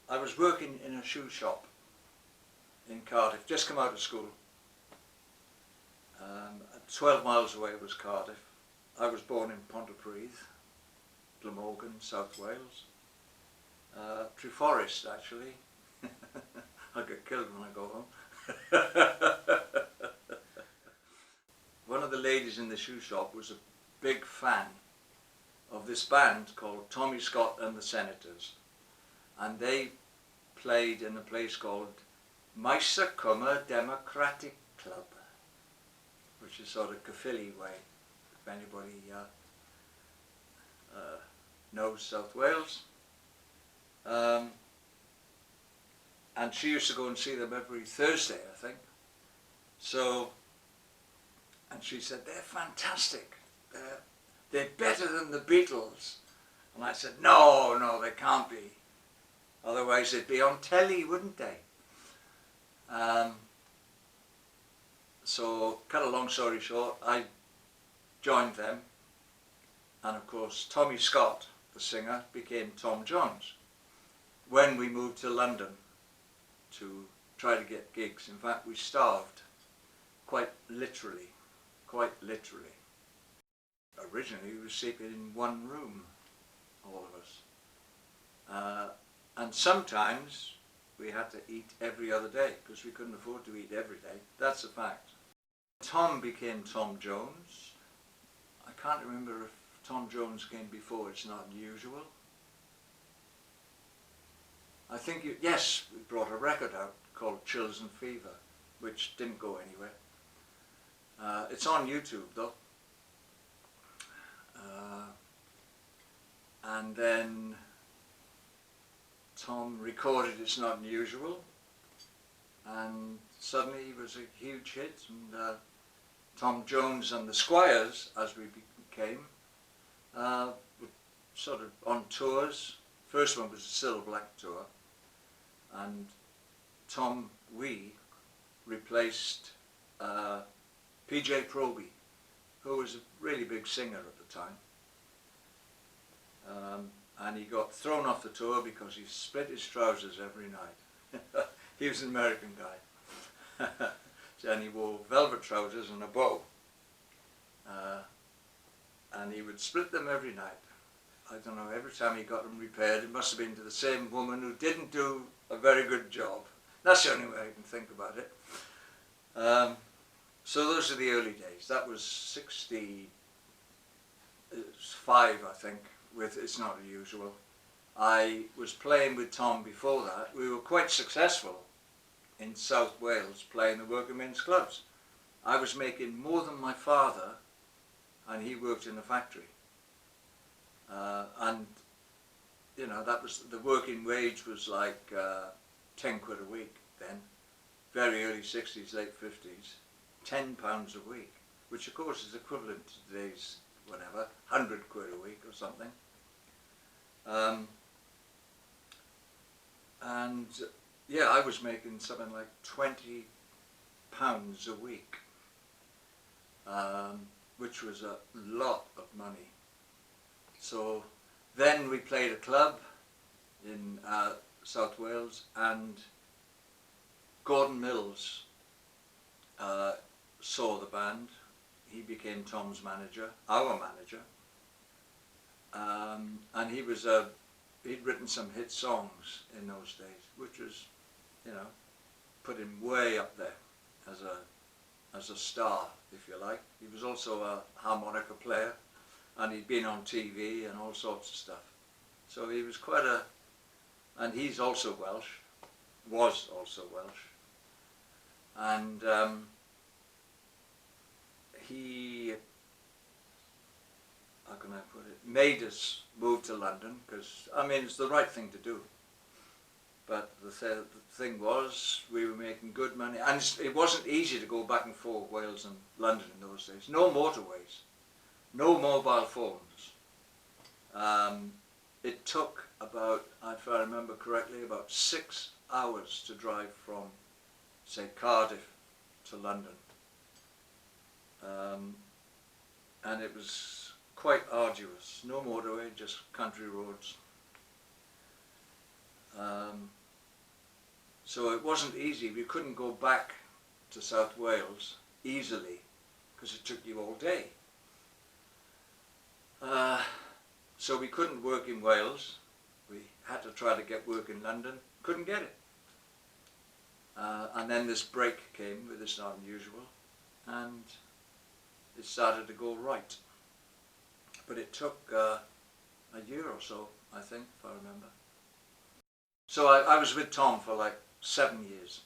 I was working in a shoe shop in Cardiff, just come out of school. 12 miles away was Cardiff. I was born in Pontypridd, Glamorgan, South Wales. Treforest, actually. I'll get killed when I go home. One of the ladies in the shoe shop was a big fan of this band called Tommy Scott and the Senators, and they played in a place called Maesa Cummer Democratic Club, which is sort of Caerphilly way, if anybody knows South Wales. And she used to go and see them every Thursday, I think. So, and she said, they're fantastic. They're better than the Beatles. And I said, no, they can't be. Otherwise they'd be on telly, wouldn't they? So, cut a long story short, I joined them. And of course, Tommy Scott, the singer, became Tom Jones when we moved to London to try to get gigs. In fact, we starved, quite literally. Originally, we were sleeping in one room, all of us. And sometimes we had to eat every other day because we couldn't afford to eat every day. That's a fact. Tom became Tom Jones. I can't remember if Tom Jones came before It's Not Unusual. I think, yes, we brought a record out called Chills and Fever, which didn't go anywhere. It's on YouTube though. And then Tom recorded It's Not Unusual, and suddenly he was a huge hit, and Tom Jones and the Squires, as we became, were sort of on tours. First one was a Silver Black tour, and Tom replaced PJ Proby, who was a really big singer at the time. And he got thrown off the tour because he split his trousers every night. He was an American guy. And he wore velvet trousers and a bow. And he would split them every night. I don't know, every time he got them repaired, it must have been to the same woman who didn't do a very good job. That's the only way I can think about it. So those are the early days. That was 65, I think, with It's Not Unusual. I was playing with Tom before that. We were quite successful in South Wales playing the working men's clubs. I was making more than my father, and he worked in a factory. And you know, that was, the working wage was like 10 quid a week then, very early 60s, late 50s, £10 a week, which of course is equivalent to today's, whatever, 100 quid a week or something. And yeah, I was making something like £20 a week, which was a lot of money. So then we played a club in South Wales, and Gordon Mills saw the band. He became Tom's manager, our manager, and he was he'd written some hit songs in those days, which was, you know, put him way up there as a star, if you like. He was also a harmonica player, and he'd been on TV and all sorts of stuff. So he was quite a, and he's also Welsh, was also Welsh, and he, how can I put it, made us move to London, because, I mean, it's the right thing to do. But the thing was, we were making good money, and it wasn't easy to go back and forth Wales and London in those days. No motorways, no mobile phones. It took about, if I remember correctly, about 6 hours to drive from, say, Cardiff to London. And it was quite arduous. No motorway, just country roads. So it wasn't easy. We couldn't go back to South Wales easily because it took you all day. So we couldn't work in Wales. We had to try to get work in London. Couldn't get it. And then this break came with It's Not Unusual, and it started to go right. But it took a year or so, I think, if I remember. So I was with Tom for like 7 years.